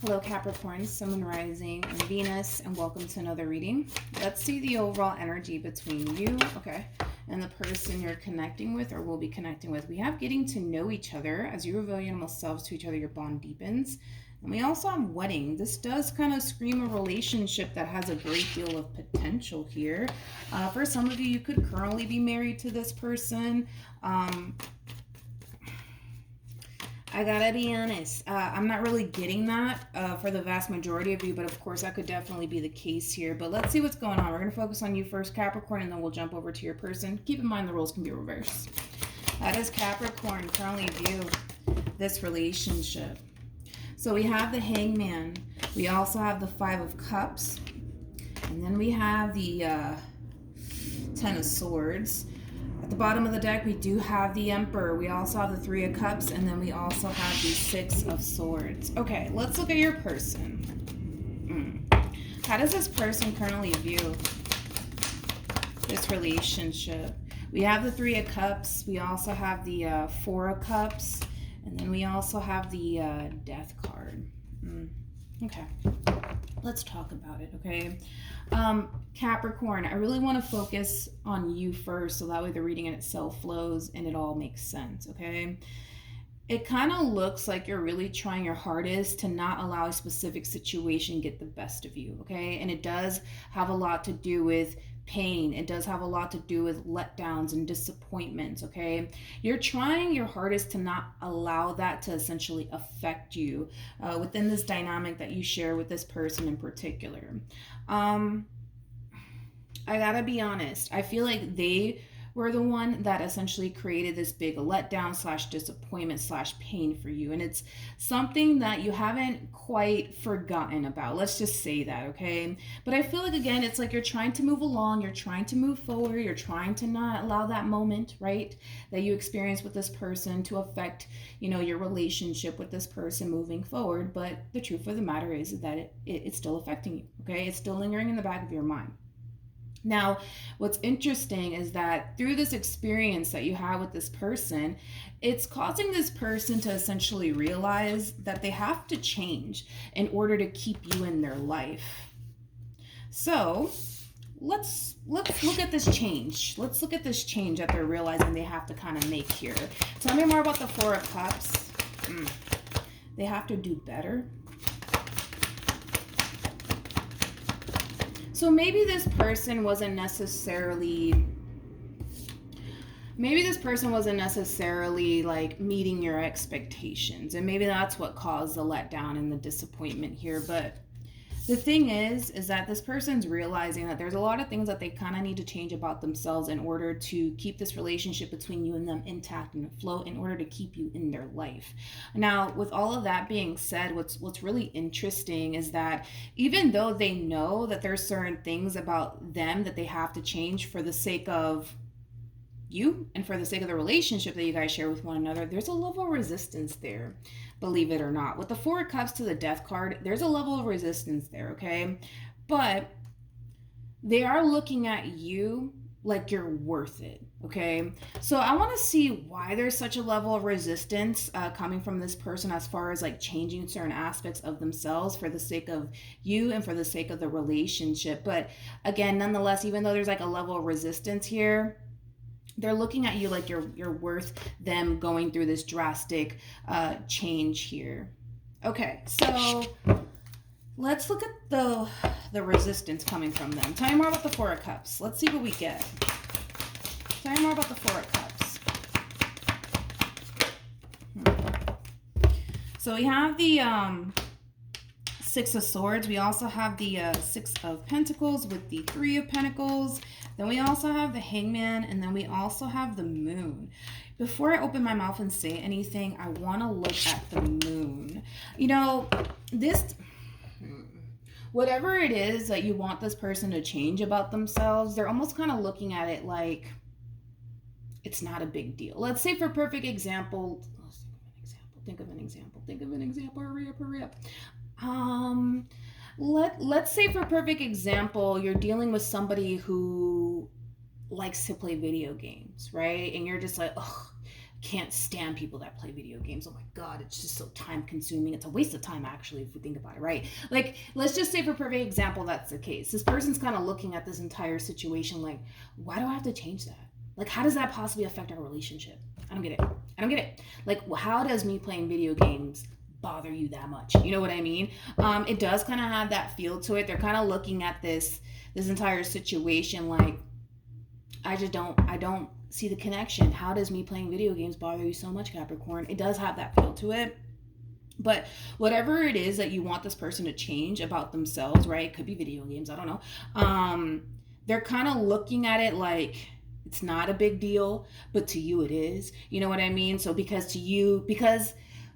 Hello Capricorn, Sun, Moon, Rising, and Venus, and welcome to another reading. Let's see the overall energy between you, and the person you're connecting with or will be connecting with. We have getting to know each other. As you reveal your innermost selves to each other, your bond deepens. And we also have wedding. This does kind of scream a relationship that has a great deal of potential here. For some of you, you could currently be married to this person. I gotta be honest, I'm not really getting that for the vast majority of you, but of course that could definitely be the case here. But let's see what's going on. We're gonna focus on you first, Capricorn, and then we'll jump over to your person. Keep in mind the roles can be reversed. How does Capricorn currently view this relationship? So we have the Hangman. We also have the Five of Cups. And then we have the Ten of Swords. At the bottom of the deck, we do have the Emperor. We also have the Three of Cups, and then we also have the Six of Swords. Okay, let's look at your person. How does this person currently view this relationship? We have the Three of Cups. We also have the Four of Cups, and then we also have the Death card. Okay, let's talk about it, okay? Capricorn, I really want to focus on you first, so that way the reading in itself flows and it all makes sense, okay? It kind of looks like you're really trying your hardest to not allow a specific situation get the best of you, okay? And it does have a lot to do with pain. It does have a lot to do with letdowns and disappointments, okay? You're trying your hardest to not allow that to essentially affect you within this dynamic that you share with this person in particular. I gotta be honest, I feel like they were the one that essentially created this big letdown / disappointment / pain for you. And it's something that you haven't quite forgotten about. Let's just say that, okay? But I feel like, again, it's like you're trying to move along, you're trying to move forward, you're trying to not allow that moment, right, that you experience with this person to affect, your relationship with this person moving forward. But the truth of the matter is that it's still affecting you, okay? It's still lingering in the back of your mind. Now, what's interesting is that through this experience that you have with this person, it's causing this person to essentially realize that they have to change in order to keep you in their life. So let's look at this change. Let's look at this change that they're realizing they have to kind of make here. Tell me more about the Four of Cups. They have to do better. So maybe this person wasn't necessarily like meeting your expectations, and maybe that's what caused the letdown and the disappointment here. But the thing is that this person's realizing that there's a lot of things that they kind of need to change about themselves in order to keep this relationship between you and them intact and afloat, in order to keep you in their life. Now, with all of that being said, what's really interesting is that even though they know that there's certain things about them that they have to change for the sake of you and for the sake of the relationship that you guys share with one another, there's a level of resistance there, believe it or not. With the Four of Cups to the Death card, there's a level of resistance there, okay? But they are looking at you like you're worth it, okay? So I want to see why there's such a level of resistance coming from this person as far as like changing certain aspects of themselves for the sake of you and for the sake of the relationship. But again, nonetheless, even though there's like a level of resistance here, they're looking at you like you're worth them going through this drastic change here. Okay, so let's look at the resistance coming from them. Tell me more about the Four of Cups. Let's see what we get. Tell me more about the Four of Cups. So we have the Six of Swords. We also have the Six of Pentacles with the Three of Pentacles. Then we also have the Hangman, and then we also have the Moon. Before I open my mouth and say anything, I want to look at the Moon. Whatever it is that you want this person to change about themselves, they're almost kind of looking at it like it's not a big deal. Let's say, for perfect example, think of an example. Hurry up. Let's say, for perfect example, you're dealing with somebody who likes to play video games, right? And you're just like, oh, can't stand people that play video games. Oh my God, it's just so time consuming. It's a waste of time, actually, if we think about it, right? Like, let's just say for perfect example, that's the case. This person's kind of looking at this entire situation like, why do I have to change that? Like, how does that possibly affect our relationship? I don't get it. I don't get it. Like, how does me playing video games bother you that much? You know what I mean? It does kind of have that feel to it. They're kind of looking at this entire situation like, I don't see the connection. How does me playing video games bother you so much, Capricorn? It does have that feel to it. But whatever it is that you want this person to change about themselves, right? It could be video games, I don't know. They're kind of looking at it like it's not a big deal, but to you it is. You know what I mean? So because to you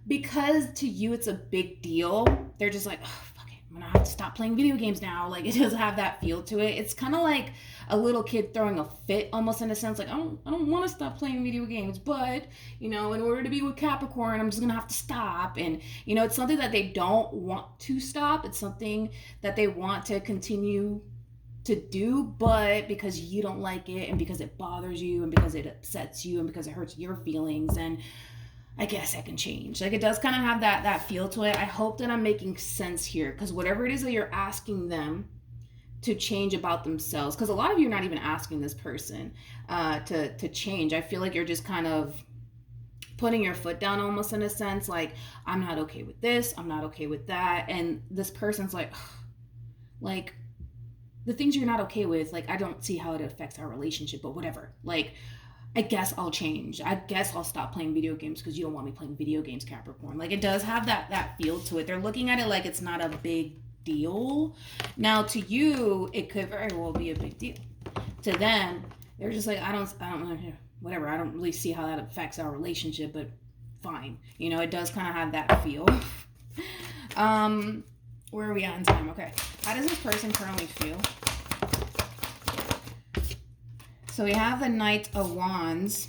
it's a big deal, they're just like, oh, fuck it, I'm gonna have to stop playing video games now. Like, it does have that feel to it. It's kind of like a little kid throwing a fit, almost, in a sense, like, I don't want to stop playing video games, but, you know, in order to be with Capricorn, I'm just gonna have to stop. And, you know, it's something that they don't want to stop. It's something that they want to continue to do, but because you don't like it, and because it bothers you, and because it upsets you, and because it hurts your feelings, and I guess I can change. Like, it does kind of have that feel to it. I hope that I'm making sense here, because whatever it is that you're asking them to change about themselves, because a lot of you are not even asking this person to change. I feel like you're just kind of putting your foot down, almost, in a sense, like, I'm not okay with this, I'm not okay with that, and this person's like, like, the things you're not okay with, like, I don't see how it affects our relationship, but whatever. Like, I guess I'll change. I guess I'll stop playing video games because you don't want me playing video games, Capricorn. Like, it does have that feel to it. They're looking at it like it's not a big deal. Now, to you, it could very well be a big deal. To them, they're just like, I don't whatever. I don't really see how that affects our relationship, but fine. You know, it does kind of have that feel. Where are we at in time? Okay. How does this person currently feel? So we have the Knight of Wands.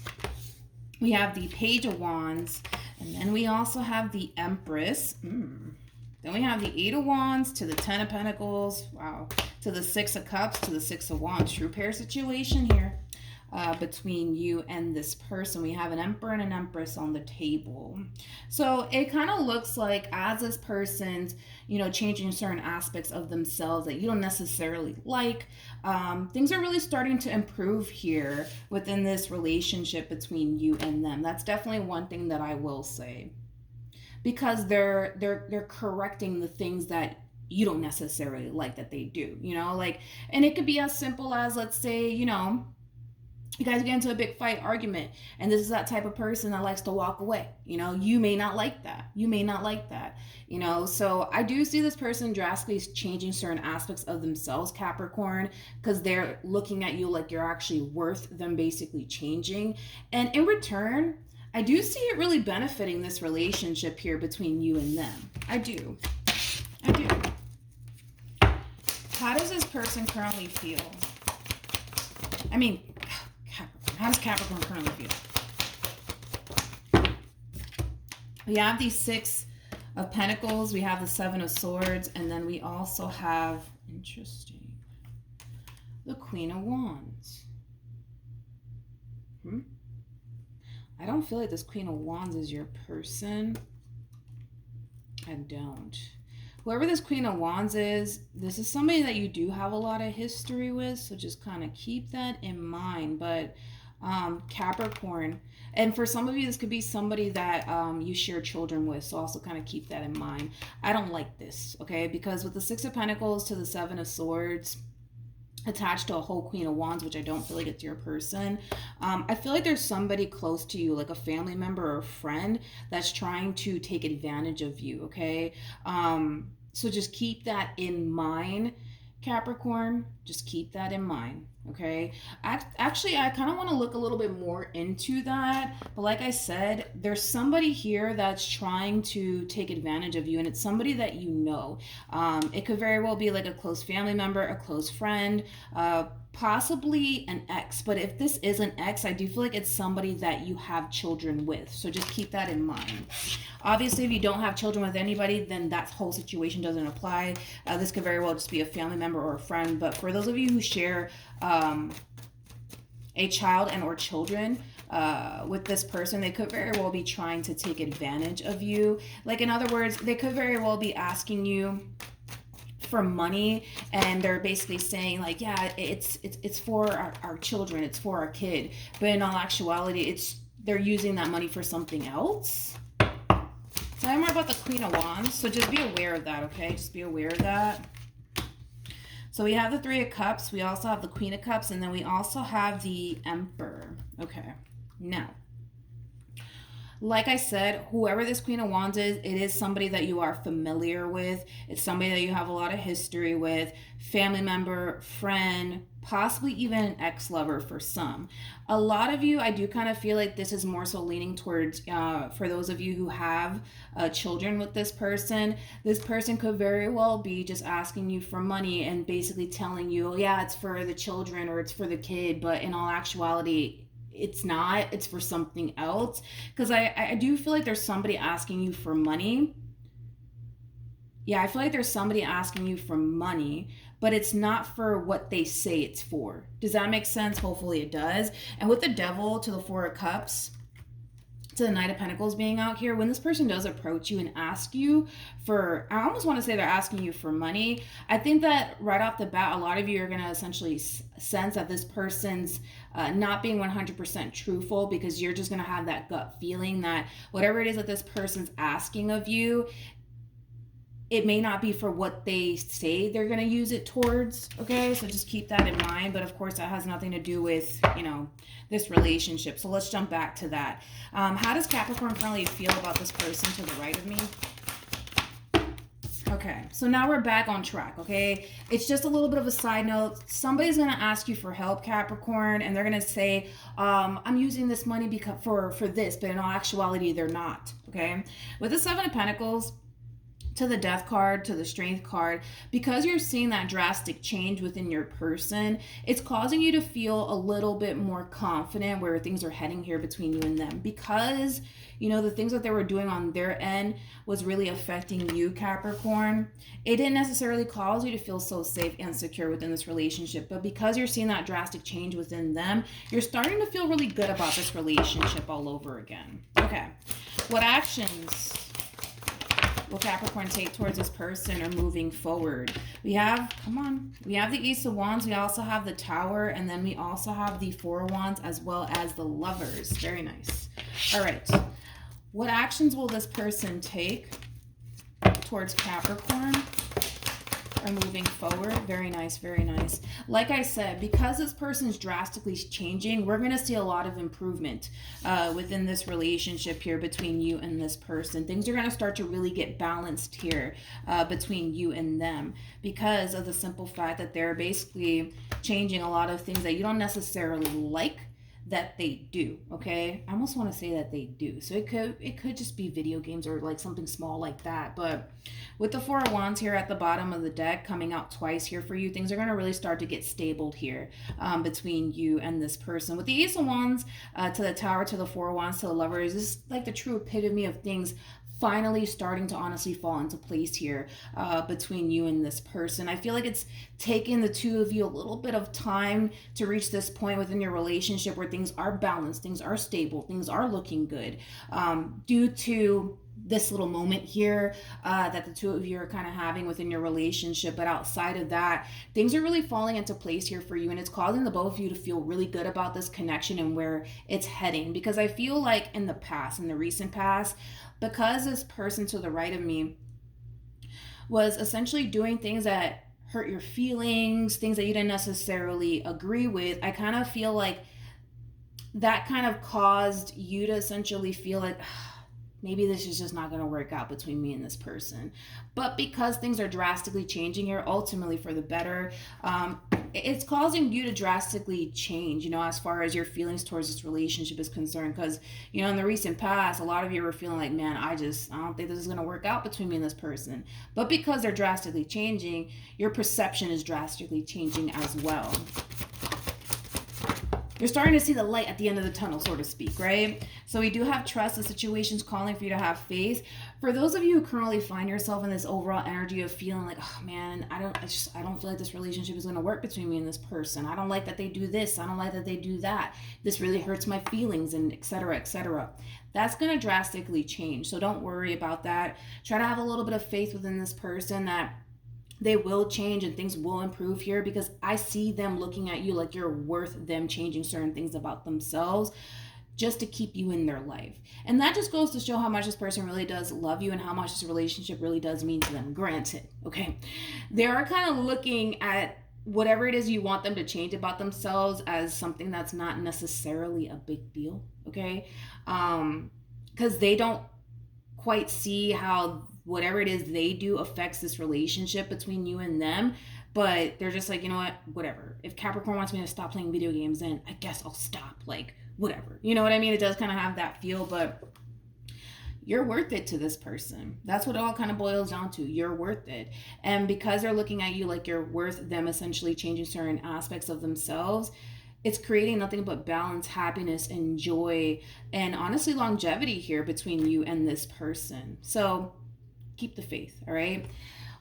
We have the Page of Wands. And then we also have the Empress. Then we have the Eight of Wands to the Ten of Pentacles. Wow. To the Six of Cups to the Six of Wands. True pair situation here. Between you and this person. We have an Emperor and an Empress on the table. So it kind of looks like, as this person's, you know, changing certain aspects of themselves that you don't necessarily like, things are really starting to improve here within this relationship between you and them. That's definitely one thing that I will say, because they're correcting the things that you don't necessarily like that they do, you know, like, and it could be as simple as, let's say, you know, you guys get into a big fight, argument, and this is that type of person that likes to walk away. You know, you may not like that. You may not like that. You know, so I do see this person drastically changing certain aspects of themselves, Capricorn, because they're looking at you like you're actually worth them basically changing. And in return, I do see it really benefiting this relationship here between you and them. I do. I do. How does this person currently feel? I mean, how does Capricorn currently feel? We have the Six of Pentacles. We have the Seven of Swords. And then we also have, interesting, the Queen of Wands. I don't feel like this Queen of Wands is your person. I don't. Whoever this Queen of Wands is, this is somebody that you do have a lot of history with. So just kind of keep that in mind. But Capricorn, and for some of you this could be somebody that you share children with, so also kind of keep that in mind. I don't like this, okay, because with the Six of Pentacles to the Seven of Swords attached to a whole Queen of Wands, which I don't feel like it's your person, I feel like there's somebody close to you, like a family member or a friend, that's trying to take advantage of you, okay? So just keep that in mind, Capricorn. Just keep that in mind, okay? Actually, I kind of want to look a little bit more into that, but like I said, there's somebody here that's trying to take advantage of you, and it's somebody that you know. It could very well be like a close family member, a close friend, possibly an ex. But if this is an ex, I do feel like it's somebody that you have children with, so just keep that in mind. Obviously, if you don't have children with anybody, then that whole situation doesn't apply. This could very well just be a family member or a friend. But for those of you who share a child and or children with this person. They could very well be trying to take advantage of you. Like, in other words, they could very well be asking you for money, and they're basically saying like, yeah, it's for our children, it's for our kid, but in all actuality they're using that money for something else. Tell me more about the Queen of Wands. So just be aware of that, okay? Just be aware of that. So we have the Three of Cups, we also have the Queen of Cups, and then we also have the Emperor. Okay, now, like I said, whoever this Queen of Wands is, it is somebody that you are familiar with. It's somebody that you have a lot of history with, family member, friend, possibly even an ex-lover for some. A lot of you, I do kind of feel like this is more so leaning towards, for those of you who have children with this person could very well be just asking you for money and basically telling you, oh, yeah, it's for the children or it's for the kid, but in all actuality, it's not. It's for something else. Because I do feel like there's somebody asking you for money. Yeah, I feel like there's somebody asking you for money, but it's not for what they say it's for. Does that make sense? Hopefully it does. And with the Devil to the Four of Cups, to the Knight of Pentacles being out here, when this person does approach you and ask you for, I almost want to say they're asking you for money, I think that right off the bat, a lot of you are going to essentially sense that this person's not being 100% truthful, because you're just going to have that gut feeling that whatever it is that this person's asking of you, it may not be for what they say they're going to use it towards, okay? So just keep that in mind. But of course, that has nothing to do with, you know, this relationship. So let's jump back to that. How does Capricorn currently feel about this person to the right of me? Okay, so now we're back on track, okay? It's just a little bit of a side note. Somebody's going to ask you for help, Capricorn, and they're going to say, I'm using this money because for this, but in all actuality, they're not, okay? With the Seven of Pentacles, to the Death card, to the Strength card, because you're seeing that drastic change within your person, it's causing you to feel a little bit more confident where things are heading here between you and them, because, you know, the things that they were doing on their end was really affecting you, Capricorn. It didn't necessarily cause you to feel so safe and secure within this relationship, but because you're seeing that drastic change within them, you're starting to feel really good about this relationship all over again. Okay, what actions will Capricorn take towards this person or moving forward? We have, we have the Ace of Wands, we also have the Tower, and then we also have the Four of Wands, as well as the Lovers. Very nice. All right, what actions will this person take towards Capricorn or moving forward? Very nice, very nice. Like I said, because this person's drastically changing, we're going to see a lot of improvement within this relationship here between you and this person. Things are going to start to really get balanced here between you and them, because of the simple fact that they're basically changing a lot of things that you don't necessarily like that they do, okay? I almost want to say that they do. So it could just be video games or like something small like that. But with the Four of Wands here at the bottom of the deck coming out twice here for you, things are going to really start to get stabled here between you and this person. With the Ace of Wands to the Tower, to the Four of Wands, to the Lovers, this is like the true epitome of things finally starting to honestly fall into place here between you and this person. I feel like it's taken the two of you a little bit of time to reach this point within your relationship where things are balanced, things are stable, things are looking good, due to this little moment here that the two of you are kind of having within your relationship. But outside of that, things are really falling into place here for you, and it's causing the both of you to feel really good about this connection and where it's heading. Because I feel like in the past, in the recent past, because this person to the right of me was essentially doing things that hurt your feelings, things that you didn't necessarily agree with, I kind of feel like that kind of caused you to essentially feel like, maybe this is just not going to work out between me and this person. But because things are drastically changing here, ultimately for the better, it's causing you to drastically change, you know, as far as your feelings towards this relationship is concerned. Because, you know, in the recent past, a lot of you were feeling like, man, I don't think this is going to work out between me and this person. But because they're drastically changing, your perception is drastically changing as well. you're starting to see the light at the end of the tunnel, so to speak, right? So we do have trust. The situation's calling for you to have faith. For those of you who currently find yourself in this overall energy of feeling like, oh man, I don't feel like this relationship is going to work between me and this person. I don't like that they do this. I don't like that they do that. This really hurts my feelings, and etc., etc. That's going to drastically change. So don't worry about that. Try to have a little bit of faith within this person that they will change and things will improve here, because I see them looking at you like you're worth them changing certain things about themselves just to keep you in their life. And that just goes to show how much this person really does love you and how much this relationship really does mean to them. Granted, okay, they are kind of looking at whatever it is you want them to change about themselves as something that's not necessarily a big deal, okay? Because they don't quite see how whatever it is they do affects this relationship between you and them. But they're just like, you know what, whatever. If Capricorn wants me to stop playing video games, then I guess I'll stop. Like, whatever. You know what I mean? It does kind of have that feel, but you're worth it to this person. That's what it all kind of boils down to. You're worth it. And because they're looking at you like you're worth them essentially changing certain aspects of themselves, it's creating nothing but balance, happiness, and joy, and honestly longevity here between you and this person. So keep the faith, all right?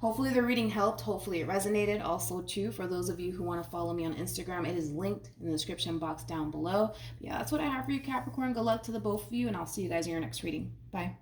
Hopefully the reading helped. Hopefully it resonated. Also, too, for those of you who want to follow me on Instagram, it is linked in the description box down below. But yeah, that's what I have for you, Capricorn. Good luck to the both of you, and I'll see you guys in your next reading. Bye.